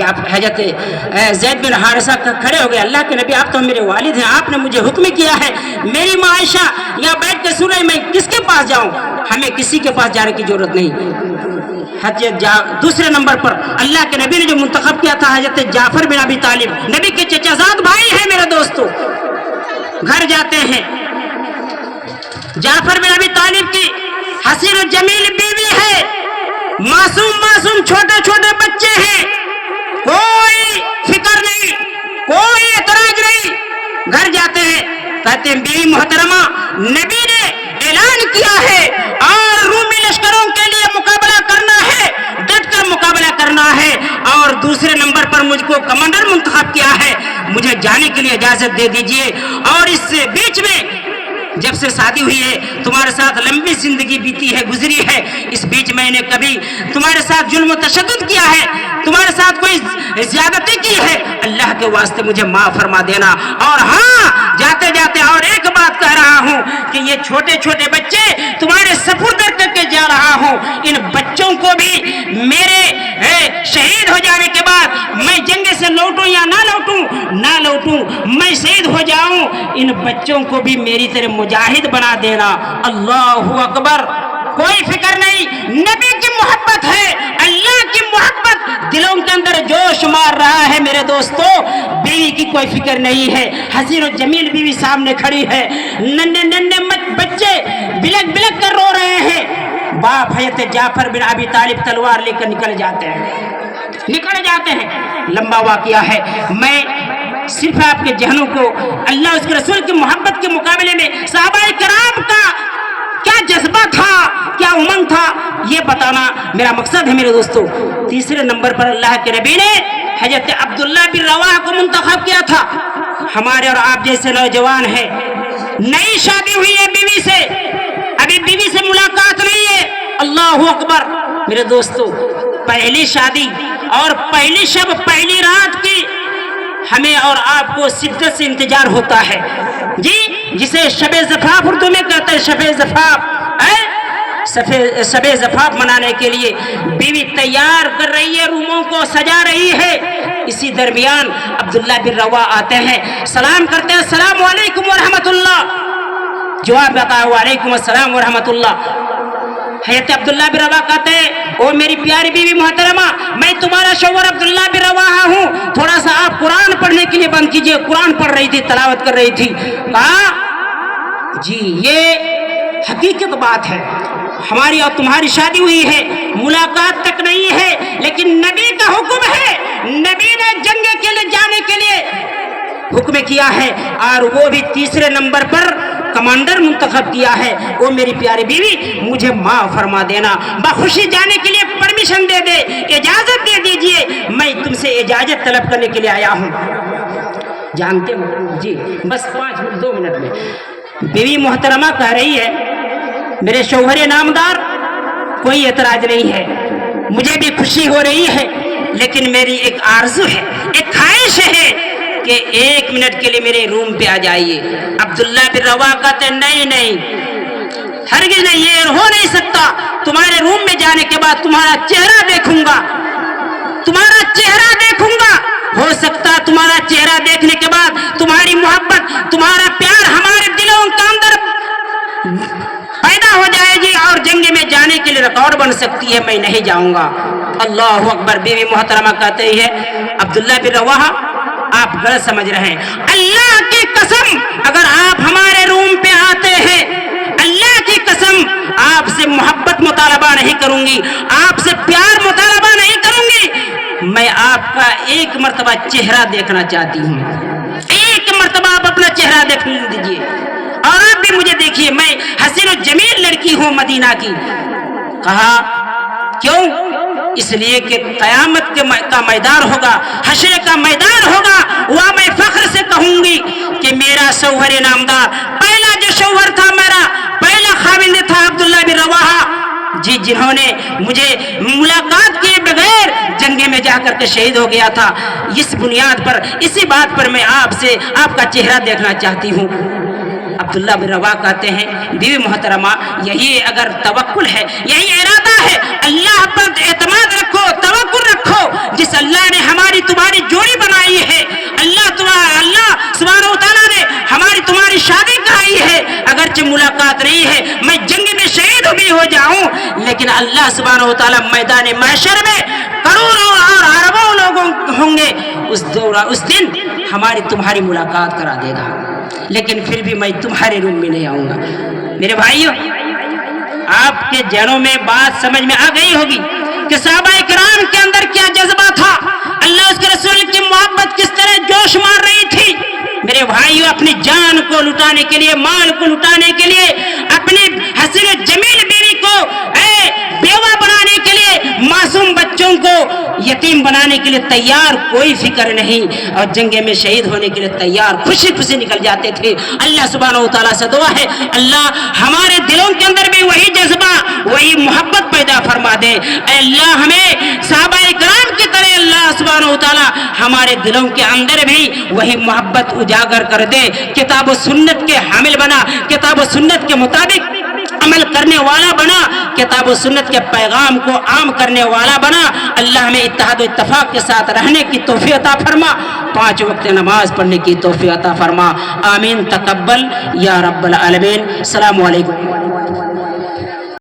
حضرت زید بن حارثہ کھڑے ہو گئے، اللہ کے نبی آپ تو میرے والد ہیں، آپ نے مجھے حکم کیا ہے میری ماں عائشہ یہاں بیٹھ کے سنے، میں کس کے پاس جاؤں؟ ہمیں کسی کے پاس جانے کی ضرورت نہیں۔ دوسرے نمبر پر اللہ کے نبی نے جو منتخب کیا تھا حضرت جعفر بن ابی طالب، نبی کے چچا زاد بھائی ہیں میرے دوستو، گھر جاتے ہیں، جعفر بن ابی طالب کی حسین و جمیل بیوی ہے، معصوم چھوٹے چھوٹے بچے ہیں، کوئی فکر نہیں، کوئی اعتراض نہیں، گھر جاتے ہیں، کہتے ہیں بیوی محترمہ نبی نے اعلان کیا ہے اور رومی لشکروں کے لیے مقابلہ کرنا ہے، ڈٹ کر مقابلہ کرنا ہے، اور دوسرے نمبر پر مجھ کو کمانڈر منتخب کیا ہے، مجھے جانے کے لیے اجازت دے دیجئے، اور اس سے بیچ میں جب سے شادی ہوئی ہے تمہارے ساتھ لمبی زندگی بیتی ہے، گزری ہے، اس بیچ میں نے کبھی تمہارے ساتھ ظلم و تشدد کیا ہے، تمہارے ساتھ کوئی زیادتی کی ہے، اللہ کے واسطے مجھے معاف فرما دینا، اور ہاں جاتے جاتے اور ایک بات کہہ رہا ہوں کہ یہ چھوٹے چھوٹے بچے تمہارے سپرد کر کے جا رہا ہوں، ان بچوں کو بھی میرے شہید ہو جانے کے بعد میں جنگ سے لوٹوں یا نہ لوٹوں میں شہید ہو جاؤں، ان بچوں کو بھی میری طرح مجاہد بنا دینا۔ اللہ اکبر، کوئی فکر نہیں، نبی کی محبت ہے، اللہ کی محبت دلوں کے اندر جوش مار رہا ہے میرے دوستو، بیوی کی کوئی فکر نہیں ہے، حسین و جمیل بیوی سامنے کھڑی ہے، ننھے بچے بلک بلک کر رو رہے ہیں، باپ حضرت جعفر بن ابی طالب تلوار لے کر نکل جاتے ہیں۔ لمبا واقعہ ہے، میں صرف آپ کے ذہنوں کو اللہ اس کے رسول کی محبت کے مقابلے میں صحابہ کرام کا کیا جذبہ تھا، کیا امنگ تھا، یہ بتانا میرا مقصد ہے میرے دوستو۔ تیسرے نمبر پر اللہ کے نبی نے حضرت عبداللہ بن رواحہ کو منتخب کیا تھا۔ ہمارے اور آپ جیسے نوجوان ہیں، نئی شادی ہوئی ہے بیوی سے، ابھی بیوی سے ملاقات نہیں ہے، اللہ اکبر میرے دوستو، پہلی شادی اور پہلی شب پہلی رات کی ہمیں اور آپ کو شدت سے انتظار ہوتا ہے، جی جسے شب زفاف اردو میں کہتے ہیں، شب زفاف منانے کے لیے بیوی تیار کر رہی ہے، روموں کو سجا رہی ہے، اسی درمیان عبداللہ بن رواحہ آتے ہیں، سلام کرتے ہیں، السلام علیکم ورحمت اللہ، جواب دیتا ہے وعلیکم السلام ورحمت اللہ۔ حضرت عبداللہ بن رواحہ کہتے ہیں، او میری پیاری بیوی محترمہ، میں تمہارا شوہر عبداللہ بن رواحہ ہوں، تھوڑا سا آپ قرآن پڑھنے کے لیے بند کیجئے۔ قرآن پڑھ رہی تھی، تلاوت کر رہی تھی، کہا جی یہ حقیقت بات ہے، ہماری اور تمہاری شادی ہوئی ہے، ملاقات تک نہیں ہے، لیکن نبی کا حکم ہے، نبی نے جنگ کے لیے جانے کے لیے حکم کیا ہے، اور وہ بھی تیسرے نمبر پر کمانڈر منتخب کیا ہے، وہ میری پیاری بیوی مجھے معاف فرما دینا، بخوشی جانے کے لیے پرمیشن دے دے، اجازت دے دیجئے، میں تم سے اجازت طلب کرنے کے لیے آیا ہوں۔ جانتے ہو جی، بس 2 منٹ میں بیوی محترمہ کہہ رہی ہے، میرے شوہر نامدار کوئی اعتراض نہیں ہے، مجھے بھی خوشی ہو رہی ہے، لیکن میری ایک آرزو ہے، ایک خواہش ہے کہ 1 منٹ کے لیے میرے روم پہ آ جائیے۔ عبداللہ بن رواحہ کہتے ہیں نہیں، ہرگز نہیں، یہ ہو نہیں سکتا، تمہارے روم میں جانے کے بعد تمہارا چہرہ دیکھوں گا، ہو سکتا تمہارا چہرہ دیکھنے کے بعد تمہاری محبت، تمہارا پیار ہمارے دلوں کے اندر پیدا ہو جائے گی، اور جنگ میں جانے کے لیے ریکارڈ بن سکتی ہے، میں نہیں جاؤں گا۔ اللہ اکبر، بیوی محترمہ کہتے ہے، عبداللہ بن رواحہ آپ غلط سمجھ رہے ہیں، اللہ کی قسم اگر آپ ہمارے روم پہ آتے ہیں، اللہ کی قسم آپ سے محبت مطالبہ نہیں کروں گی، آپ سے پیار مطالبہ نہیں کروں گی، میں آپ کا 1 مرتبہ چہرہ دیکھنا چاہتی ہوں، 1 مرتبہ آپ اپنا چہرہ دیکھنے دیجئے، اور آپ بھی مجھے دیکھیے، میں حسین و جمیل لڑکی ہوں مدینہ کی۔ کہا کیوں؟ اس لیے کہ قیامت کا میدان ہوگا، حشر کا میدان ہوگا، وہ میں فخر سے کہوں گی کہ میرا شوہر نامدار، پہلا جو شوہر تھا میرا، پہلا خاوند تھا عبداللہ بن رواحہ، جی جنہوں نے مجھے ملاقات کیے بغیر جنگ میں جا کر کے شہید ہو گیا تھا۔ اس بنیاد پر، اسی بات پر میں آپ کا چہرہ دیکھنا چاہتی ہوں۔ عبداللہ بن روا کہتے ہیں بیوی محترمہ یہی اگر توکل ہے, یہی ارادہ ہے, اللہ پر اعتماد رکھو, توکل رکھو. جس اللہ نے ہماری تمہاری جوڑی بنائی ہے, اللہ سبحانہ و تعالیٰ نے ہماری تمہاری شادی کرائی ہے, اگرچہ ملاقات نہیں ہے, میں جنگ میں شہید بھی ہو جاؤں, لیکن اللہ سبحانہ و تعالیٰ میدان محشر میں کروڑوں اور اربوں لوگوں ہوں گے, اس دن ہماری تمہاری ملاقات کرا دے گا, لیکن پھر بھی میں تمہارے روم میں نہیں آؤں گا. میرے بھائیوں, آپ کے ذہنوں میں بات سمجھ میں آ گئی ہوگی کہ صحابہ کرام کے اندر کیا جذبہ تھا, اللہ اس کے رسول کی محبت کس طرح جوش مار رہی تھی. میرے بھائیوں, اپنی جان کو لٹانے کے لیے, مال کو لٹانے کے لیے, اپنی حسین جمیل بیوی کو بیوہ بنانے کے لیے, معصوم بچوں کو یتیم بنانے کے لیے تیار, کوئی فکر نہیں, اور جنگ میں شہید ہونے کے لیے تیار, خوشی خوشی نکل جاتے تھے. اللہ سبحانہ و تعالیٰ سے دعا ہے اللہ ہمارے دلوں کے اندر بھی وہی جذبہ, وہی محبت پیدا فرما دے. اے اللہ ہمیں صحابہ کرام کی طرح اللہ سبحانہ و تعالیٰ ہمارے دلوں کے اندر بھی وہی محبت اجاگر کر دے. کتاب و سنت کے حامل بنا, کتاب و سنت کے مطابق عمل کرنے والا بنا, کتاب و سنت کے پیغام کو عام کرنے والا بنا. اللہ ہمیں اتحاد و اتفاق کے ساتھ رہنے کی توفیق عطا فرما, 5 وقت نماز پڑھنے کی توفیق عطا فرما. آمین. تقبل یا رب العالمین. السلام علیکم.